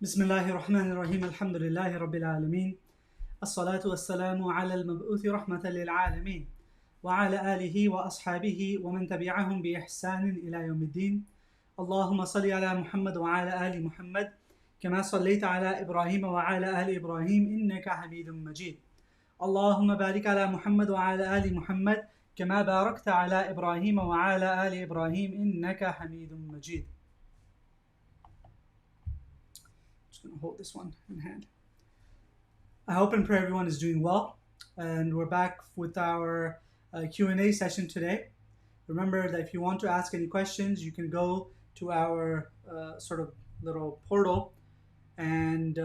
بسم الله الرحمن الرحيم الحمد لله رب العالمين الصلاة والسلام على المبعوث رحمة للعالمين وعلى آله وأصحابه ومن تبعهم بإحسان إلى يوم الدين اللهم صل على محمد وعلى آل محمد كما صليت على إبراهيم وعلى آل إبراهيم إنك حميد مجيد اللهم بارك على محمد وعلى آل محمد كما باركت على إبراهيم وعلى آل إبراهيم إنك حميد مجيد. Just going to hold this one in hand. I hope and pray everyone is doing well, and we're back with our Q&A session today. Remember that if you want to ask any questions, you can go to our sort of little portal, and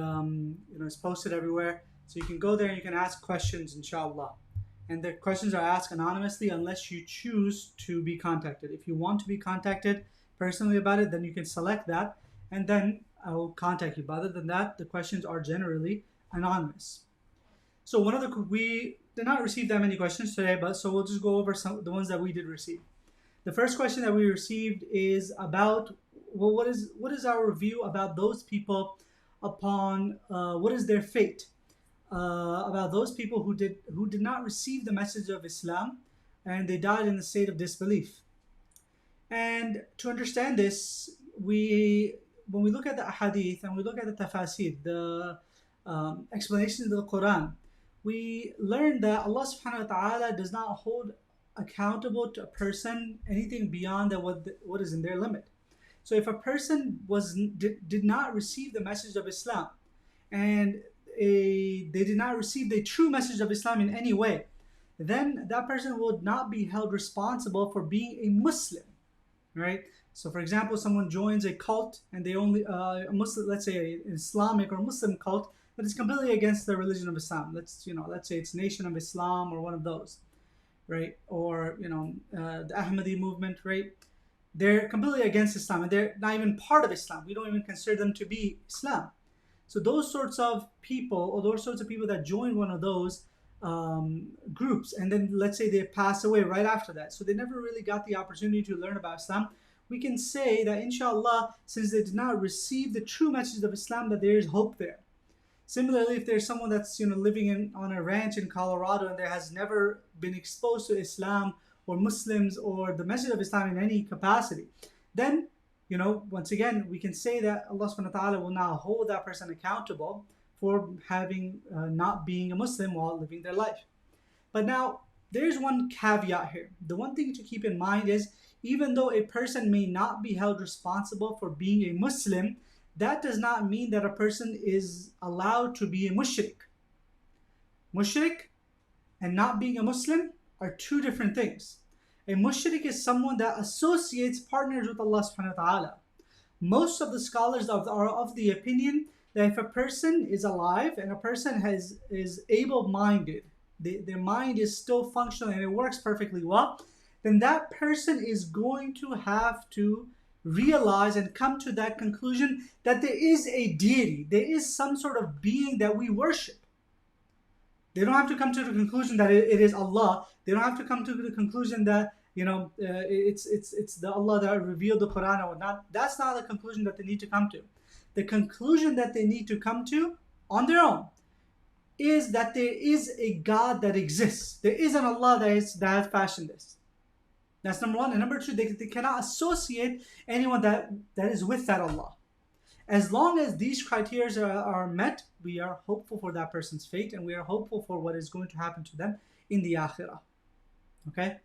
it's posted everywhere. So you can go there and you can ask questions, inshallah. And the questions are asked anonymously unless you choose to be contacted. If you want to be contacted personally about it, then you can select that, and then I will contact you. But other than that, the questions are generally anonymous. So we did not receive that many questions today, but so we'll just go over the ones that we did receive. The first question that we received is about what is our review about those people upon what is their fate, about those people who did not receive the message of Islam and they died in the state of disbelief. And to understand this, when we look at the ahadith and we look at the tafasir, the explanations of the Quran, we learn that Allah subhanahu wa ta'ala does not hold accountable to a person anything beyond what is in their limit. So if a person did not receive the message of Islam and they did not receive the true message of Islam in any way, then that person would not be held responsible for being a Muslim, right? So for example, someone joins a cult and they only a Muslim, let's say an Islamic or Muslim cult that is completely against the religion of Islam. Let's say it's Nation of Islam or one of those, right? Or the Ahmadi movement, right? They're completely against Islam and they're not even part of Islam. We don't even consider them to be Islam. So those sorts of people, or those sorts of people that join one of those groups, and then let's say they pass away right after that, so they never really got the opportunity to learn about Islam, we can say that inshallah, since they did not receive the true message of Islam, that there is hope there. Similarly, if there's someone that's living on a ranch in Colorado and there has never been exposed to Islam or Muslims or the message of Islam in any capacity, then once again we can say that Allah subhanahu wa ta'ala will now hold that person accountable for having not being a Muslim while living their life. But now there's one caveat here. The one thing to keep in mind is, even though a person may not be held responsible for being a Muslim, that does not mean that a person is allowed to be a mushrik. Mushrik and not being a Muslim are two different things. A mushrik is someone that associates partners with Allah subhanahu wa ta'ala. Most of the scholars are of the opinion that if a person is alive and a person is able-minded, their mind is still functional and it works perfectly well, then that person is going to have to realize and come to that conclusion that there is a deity, there is some sort of being that we worship. They don't have to come to the conclusion that it is Allah. They don't have to come to the conclusion that it's the Allah that revealed the Quran or not. That's not the conclusion that they need to come to. The conclusion that they need to come to on their own is that there is a God that exists. There is an Allah that has fashioned this. That's number one. And number two, they cannot associate anyone that is with that Allah. As long as these criteria are met, we are hopeful for that person's fate and we are hopeful for what is going to happen to them in the akhirah. Okay?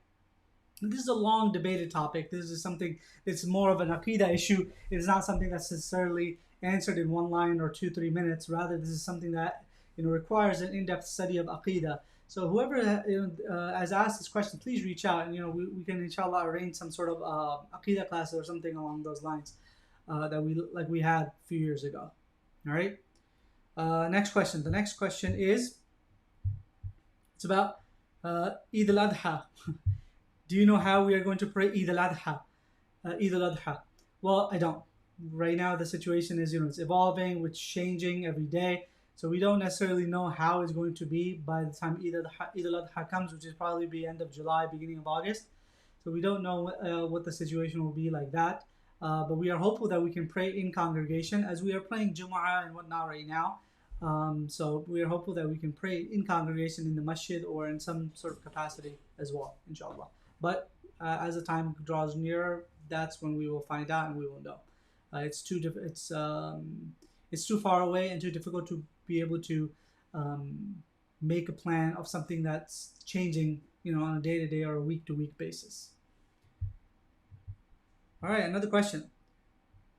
This is a long debated topic. This is something that's more of an aqidah issue. It is not something that's necessarily answered in one line or 2-3 minutes. Rather, this is something that requires an in-depth study of aqidah. So whoever has asked this question, please reach out and we can inshallah arrange some sort of aqidah class or something along those lines that we had a few years ago. All right. Next question. The next question is, it's about Eid al-Adha. Do you know how we are going to pray Eid al-Adha? Eid al-Adha. Well, I don't. Right now the situation is it's evolving, it's changing every day. So we don't necessarily know how it's going to be by the time Eid al-Adha comes, which is probably be end of July, beginning of August. So we don't know what the situation will be like that. But we are hopeful that we can pray in congregation as we are praying Jumu'ah and whatnot right now. So we are hopeful that we can pray in congregation in the masjid or in some sort of capacity as well, inshallah. But as the time draws nearer, that's when we will find out and we will know. It's too far away and too difficult to be able to um, make a plan of something that's changing, on a day-to-day or a week-to-week basis. All right, another question.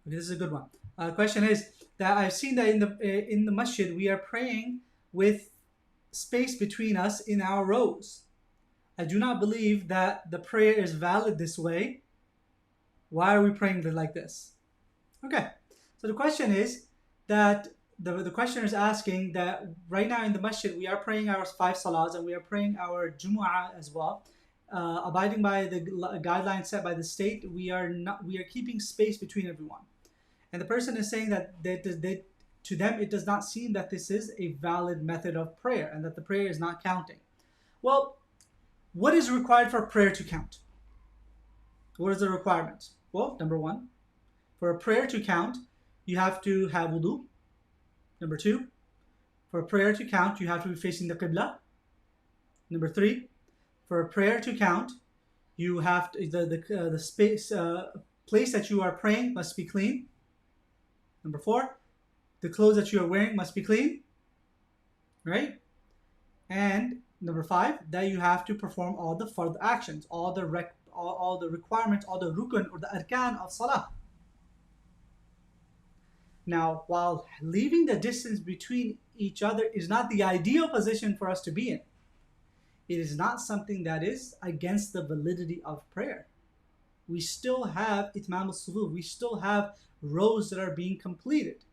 Okay, this is a good one. Question is that I've seen that in the masjid we are praying with space between us in our rows. I do not believe that the prayer is valid this way. Why are we praying like this? Okay, so the question is that the questioner is asking that right now in the masjid we are praying our 5 salahs and we are praying our Jumu'ah as well. Abiding by the guidelines set by the state, we are keeping space between everyone. And the person is saying that to them it does not seem that this is a valid method of prayer and that the prayer is not counting. Well, what is required for prayer to count? What is the requirement? Well, number one, for a prayer to count, you have to have wudu. Number two, for a prayer to count, you have to be facing the qibla. Number three, for a prayer to count, you have to, the space place that you are praying must be clean. Number four, the clothes that you are wearing must be clean, right? And number five, that you have to perform all the fard actions, all the requirements, all the rukun or the arkan of salah. Now, while leaving the distance between each other is not the ideal position for us to be in, it is not something that is against the validity of prayer. We still have itmam al-sufuf. We still have rows that are being completed.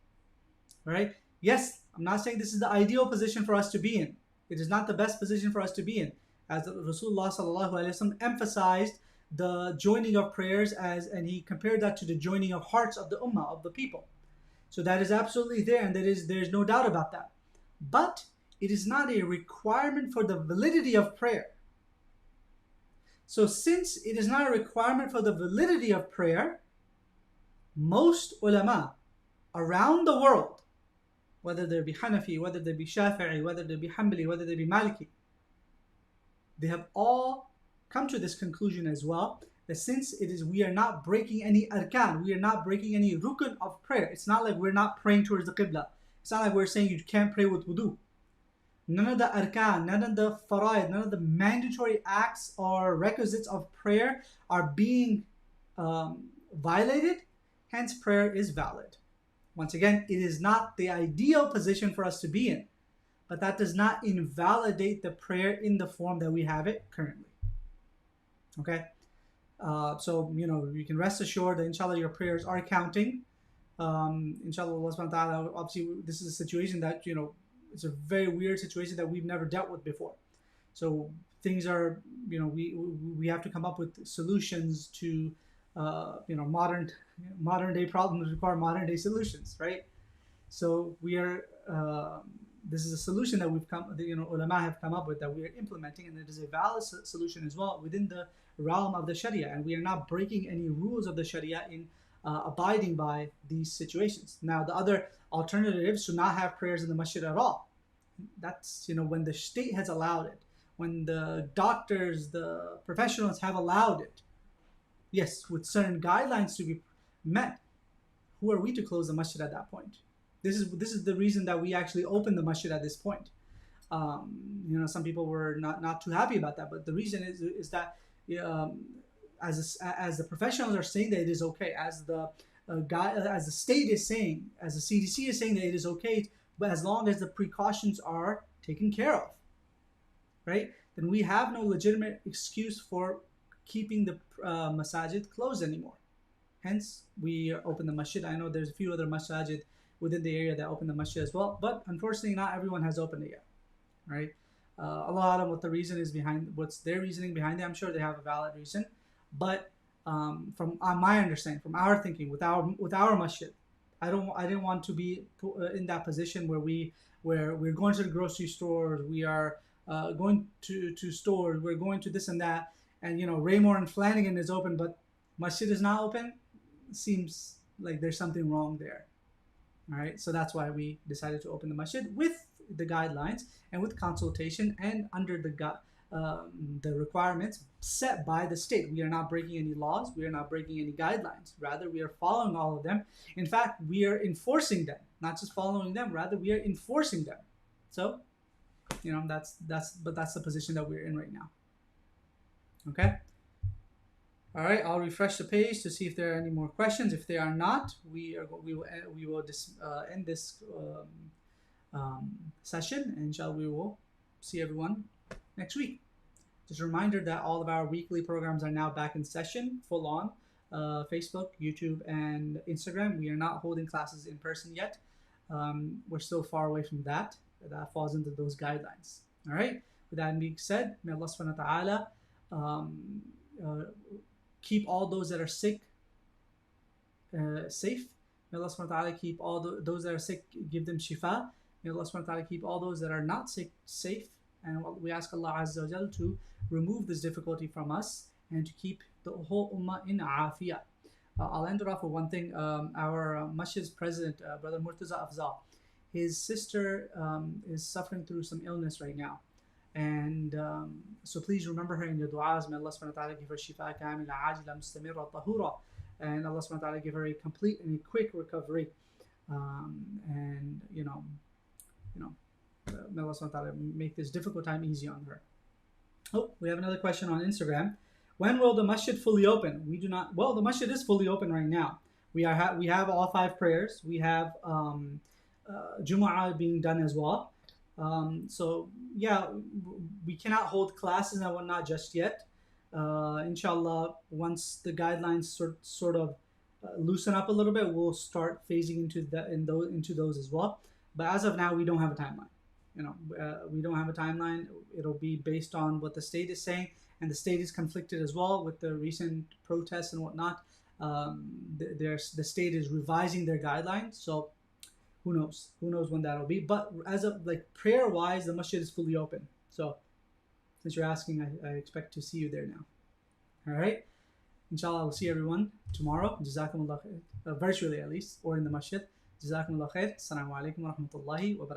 Right? Yes, I'm not saying this is the ideal position for us to be in. It is not the best position for us to be in. As Rasulullah sallallahu alaihi wasallam emphasized the joining of prayers and he compared that to the joining of hearts of the ummah, of the people. So that is absolutely there, and there's no doubt about that. But it is not a requirement for the validity of prayer. So since it is not a requirement for the validity of prayer, most ulama around the world, whether they be Hanafi, whether they be Shafi'i, whether they be Hanbali, whether they be Maliki, they have all come to this conclusion as well, that since we are not breaking any arkan, we are not breaking any rukun of prayer. It's not like we're not praying towards the qibla. It's not like we're saying you can't pray with wudu. None of the arkan, none of the faraid, none of the mandatory acts or requisites of prayer are being violated. Hence, prayer is valid. Once again, it is not the ideal position for us to be in, but that does not invalidate the prayer in the form that we have it currently. Okay? So, you can rest assured that inshallah your prayers are counting. Inshallah, Allah subhanahu wa ta'ala, obviously this is a situation that, it's a very weird situation that we've never dealt with before. So things are, we have to come up with solutions to, modern day problems require modern day solutions, right? So we are, this is a solution that ulama have come up with that we are implementing, and it is a valid solution as well within the realm of the Sharia, and we are not breaking any rules of the Sharia in abiding by these situations. Now, the other alternatives to not have prayers in the masjid at all. That's, when the state has allowed it, when the doctors, the professionals have allowed it. Yes, with certain guidelines to be met. Who are we to close the masjid at that point? This is the reason that we actually opened the masjid at this point. Some people were not too happy about that, but the reason is that as the professionals are saying that it is okay, as the state is saying, as the CDC is saying that it is okay, but as long as the precautions are taken care of, right? Then we have no legitimate excuse for keeping the masajid closed anymore. Hence, we open the masjid. I know there's a few other masajid within the area that open the masjid as well, but unfortunately not everyone has opened it yet, right? Allah Alam what the reason is behind, what's their reasoning behind it. I'm sure they have a valid reason, but from my understanding, from our thinking, with our masjid, I didn't want to be in that position where we're going to the grocery stores, we are going to stores, we're going to this and that, and Raymore and Flanagan is open, but masjid is not open. seems like there's something wrong there. All right, so that's why we decided to open the masjid with the guidelines and with consultation and under the requirements set by the state. We are not breaking any laws. We are not breaking any guidelines. Rather, we are following all of them. In fact, we are enforcing them, not just following them. Rather, we are enforcing them. So, that's the position that we're in right now. Okay. All right, I'll refresh the page to see if there are any more questions. If there are not, we will end this session, and inshallah we will see everyone next week. Just a reminder that all of our weekly programs are now back in session, full on, Facebook, YouTube, and Instagram. We are not holding classes in person yet. We're still far away from that. That falls into those guidelines. All right. With that being said, may Allah subhanahu wa ta'ala keep all those that are sick safe. May Allah subhanahu wa ta'ala keep all those that are sick, give them shifa. May Allah subhanahu wa ta'ala keep all those that are not sick safe. And we ask Allah Azza wa Jal to remove this difficulty from us and to keep the whole ummah in afiyah. I'll end it off with one thing. Our masjid's president, Brother Murtaza Afzal, his sister is suffering through some illness right now. And so please remember her in your du'as. May Allah subhanahu wa ta'ala give her shifa kamila ajila mustamira tahura. And Allah subhanahu wa ta'ala give her a complete and a quick recovery. And may Allah subhanahu wa ta'ala make this difficult time easy on her. Oh, we have another question on Instagram. When will the masjid fully open? We do not. Well, the masjid is fully open right now. We have all 5 prayers. We have Jumu'ah being done as well. So yeah, we cannot hold classes and whatnot just yet. Inshallah, once the guidelines sort of loosen up a little bit, we'll start phasing into those as well. But as of now, we don't have a timeline. We don't have a timeline. It'll be based on what the state is saying, and the state is conflicted as well with the recent protests and whatnot. The state is revising their guidelines, so who knows? Who knows when that'll be? But as of prayer-wise, the masjid is fully open. So since you're asking, I expect to see you there now. All right. Inshallah, we'll see everyone tomorrow. Jazakumullah khair, virtually at least, or in the masjid. Jazakumullah khair. Assalamu alaikum wa rahmatullahi wa barakatuh.